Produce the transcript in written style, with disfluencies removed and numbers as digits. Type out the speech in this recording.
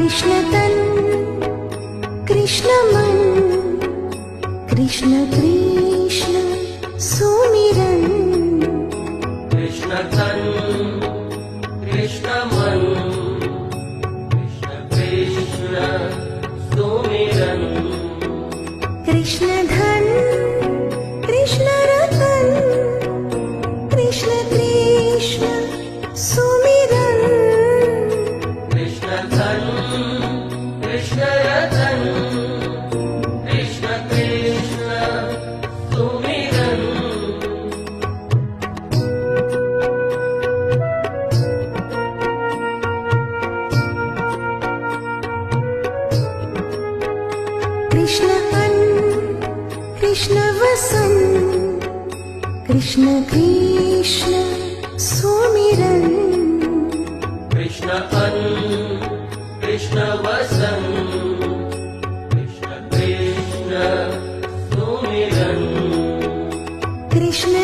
कृष्ण तन कृष्ण मन कृष्ण कृष्ण सुमिरन कृष्ण तन कृष्ण मन कृष्ण कृष्ण सुमिरन कृष्ण धन कृष्ण रतन कृष्ण कृष्ण सुमिरन कृष्ण धन कृष्ण रतन कृष्ण कृष्ण सुमिरन कृष्ण अन्न कृष्ण वसन कृष्ण कृष्ण सुमिरन कृष्ण अन्न कृष्ण वसन कृष्ण कृष्ण सुमिरन कृष्ण